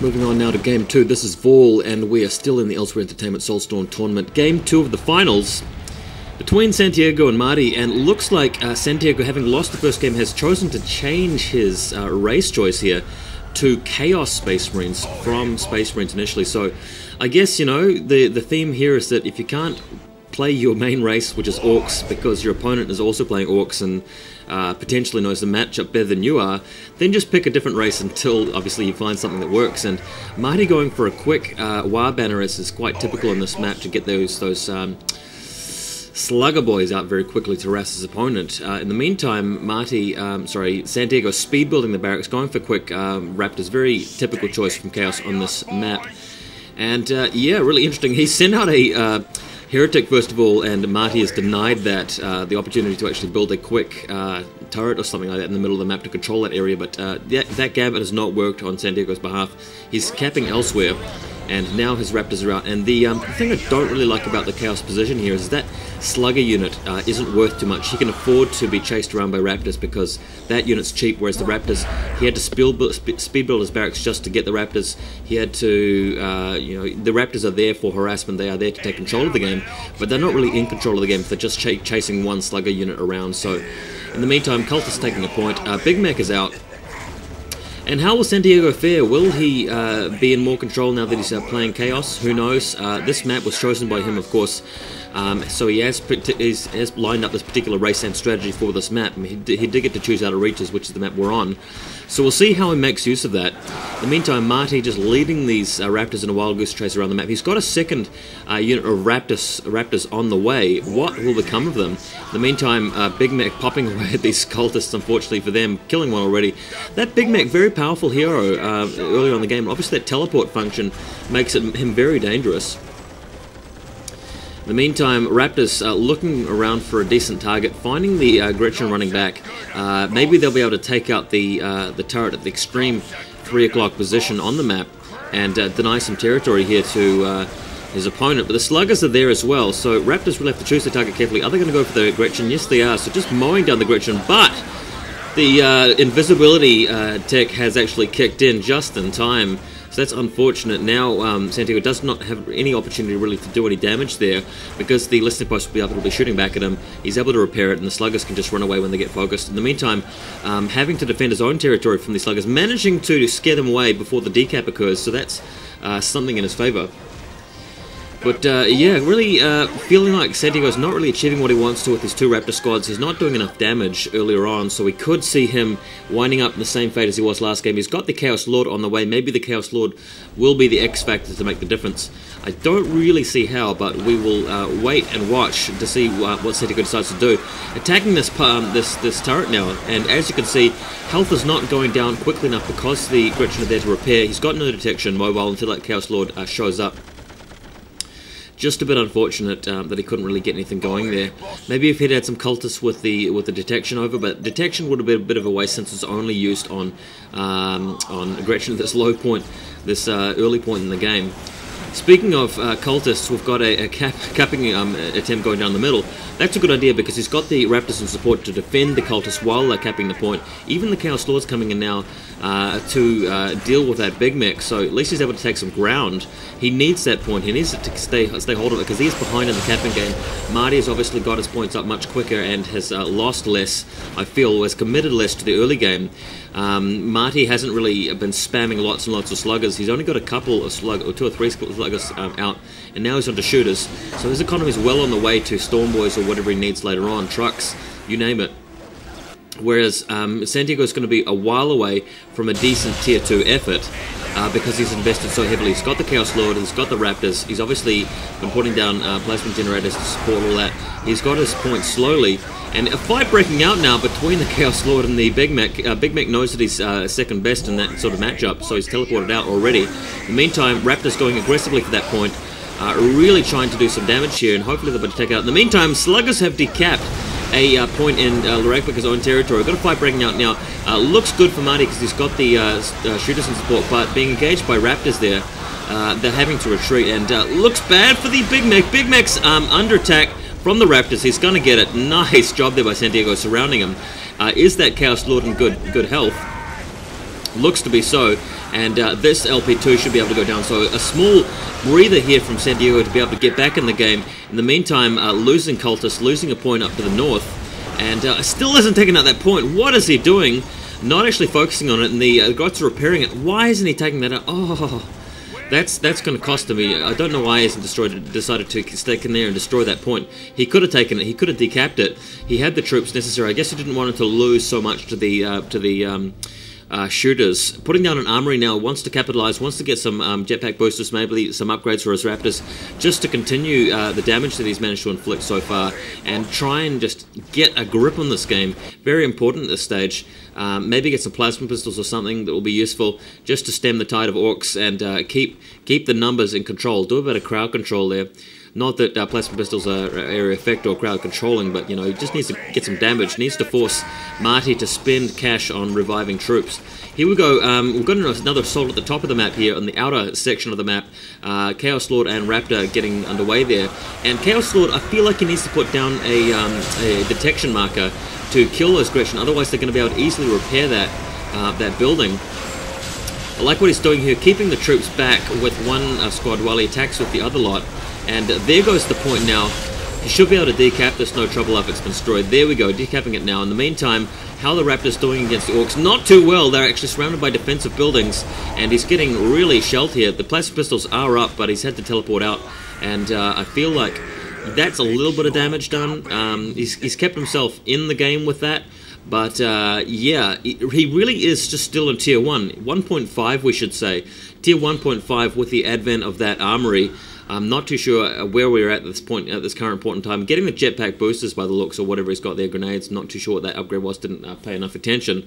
Moving on now to Game 2, this is Vol, and we are still in the Elsewhere Entertainment Soulstorm Tournament. Game 2 of the finals between Santiago and Marty, and looks like Santiago, having lost the first game, has chosen to change his race choice here to Chaos Space Marines from Space Marines initially. So I guess, you know, the theme here is that if you can't play your main race, which is Orks, because your opponent is also playing Orks and potentially knows the matchup better than you are, then just pick a different race until obviously you find something that works. And Marty going for a quick War Banner is quite typical in this map to get those slugger boys out very quickly to harass his opponent. In the meantime, Santiago speed building the barracks, going for quick Raptors, very typical choice from Chaos on this map. And yeah, really interesting. He sent out a Heretic first of all, and Marty has denied that the opportunity to actually build a quick turret or something like that in the middle of the map to control that area, but that gambit has not worked on Santiago's behalf. He's capping Elsewhere, and now his Raptors are out. And the thing I don't really like about the Chaos position here is that Slugger unit isn't worth too much. He can afford to be chased around by Raptors because that unit's cheap, whereas the Raptors, he had to speed build his barracks just to get the Raptors. He had to, you know, the Raptors are there for harassment, they are there to take control of the game, but they're not really in control of the game if they're just chasing one Slugger unit around. So in the meantime, Cultist taking a point, Big Mac is out. And how will Santiago fare? Will he be in more control now that he's playing Chaos? Who knows? This map was chosen by him, of course, so he has lined up this particular race and strategy for this map. He did get to choose Outer Reaches, which is the map we're on. So we'll see how he makes use of that. In the meantime, Marty just leading these Raptors in a wild goose chase around the map. He's got a second unit of Raptors on the way. What will become of them? In the meantime, Big Mac popping away at these cultists, unfortunately for them, killing one already. That Big Mac, very powerful hero earlier on in the game. Obviously that teleport function makes him very dangerous. In the meantime, Raptors looking around for a decent target, finding the Gretchen running back. Maybe they'll be able to take out the turret at the extreme 3 o'clock position on the map and deny some territory here to his opponent. But the Sluggers are there as well, so Raptors will have to choose their target carefully. Are they going to go for the Gretchen? Yes, they are. So just mowing down the Gretchen, but the invisibility tech has actually kicked in just in time. So that's unfortunate. Now Santiago does not have any opportunity really to do any damage there because the listening post will be able to be shooting back at him. He's able to repair it, and the Sluggers can just run away when they get focused. In the meantime, having to defend his own territory from the Sluggers, managing to scare them away before the decap occurs, so that's something in his favour. But yeah, really feeling like Santiago's not really achieving what he wants to with his two Raptor squads. He's not doing enough damage earlier on, so we could see him winding up in the same fate as he was last game. He's got the Chaos Lord on the way. Maybe the Chaos Lord will be the X factor to make the difference. I don't really see how, but we will wait and watch to see what Santiago decides to do. Attacking this turret now, and as you can see, health is not going down quickly enough because the Gretchen are there to repair. He's got no detection mobile until that Chaos Lord shows up. Just a bit unfortunate that he couldn't really get anything going there. Maybe if he'd had some cultists with the detection over, but detection would have been a bit of a waste since it's only used on Gretchen at this low point, this early point in the game. Speaking of cultists, we've got a capping attempt going down the middle. That's a good idea because he's got the Raptors in support to defend the cultists while they're capping the point. Even the Chaos Lord's coming in now to deal with that Big Mac, so at least he's able to take some ground. He needs that point. He needs to stay hold of it because he is behind in the capping game. Marty has obviously got his points up much quicker and has lost less, I feel, has committed less to the early game. Marty hasn't really been spamming lots and lots of sluggers. He's only got a couple of sluggers, or 2 or 3 sluggers out, and now he's onto shooters. So his economy is well on the way to Stormboys or whatever he needs later on, trucks, you name it. Whereas Santiago is going to be a while away from a decent tier 2 effort because he's invested so heavily. He's got the Chaos Lord, he's got the Raptors, he's obviously been putting down plasma generators to support all that. He's got his points slowly, and a fight breaking out now between the Chaos Lord and the Big Mac. Big Mac knows that he's second best in that sort of matchup, so he's teleported out already. In the meantime, Raptors going aggressively for that point, really trying to do some damage here, and hopefully they'll be able to take it out. In the meantime, Sluggers have decapped a point in Lorekvika's own territory. We've got a fight breaking out now. Looks good for Marty because he's got the shooters in support, but being engaged by Raptors there, they're having to retreat, and looks bad for the Big Mac. Big Mac's under attack from the Raptors. He's going to get it. Nice job there by Santiago surrounding him. Is that Chaos Lord in good health? Looks to be so. and this LP2 should be able to go down. So a small breather here from Santiago to be able to get back in the game. In the meantime, losing Cultist, losing a point up to the north, and still hasn't taken out that point. What is he doing? Not actually focusing on it, and the Gots are repairing it. Why isn't he taking that out? Oh, that's going to cost him. I don't know why he hasn't decided to stick in there and destroy that point. He could have taken it. He could have decapped it. He had the troops necessary. I guess he didn't want it to lose so much to the shooters. Putting down an armory now, wants to capitalize, wants to get some jetpack boosters, maybe some upgrades for his Raptors, just to continue the damage that he's managed to inflict so far, and try and just get a grip on this game. Very important at this stage. Maybe get some plasma pistols or something that will be useful, just to stem the tide of Orks and keep the numbers in control. Do a bit of crowd control there. Not that plasma pistols are area effect or crowd controlling, but, you know, he just needs to get some damage. Needs to force Marty to spend cash on reviving troops. Here we go. We've got another assault at the top of the map here, on the outer section of the map. Chaos Lord and Raptor getting underway there. And Chaos Lord, I feel like he needs to put down a detection marker to kill those Gretchen, otherwise they're going to be able to easily repair that building. I like what he's doing here, keeping the troops back with one squad while he attacks with the other lot. And there goes the point now. He should be able to decap this, no trouble if it's been destroyed. There we go, decapping it now. In the meantime, how the Raptors doing against the Orks? Not too well. They're actually surrounded by defensive buildings, and he's getting really shelled here. The plasma pistols are up, but he's had to teleport out, and I feel like that's a little bit of damage done. He's kept himself in the game with that, but yeah, he really is just still in Tier 1. 1.5 we should say. Tier 1.5 with the advent of that armory. I'm not too sure where we're at this point, at this current point in time. Getting the jetpack boosters by the looks, or whatever he's got there, grenades, not too sure what that upgrade was, didn't pay enough attention.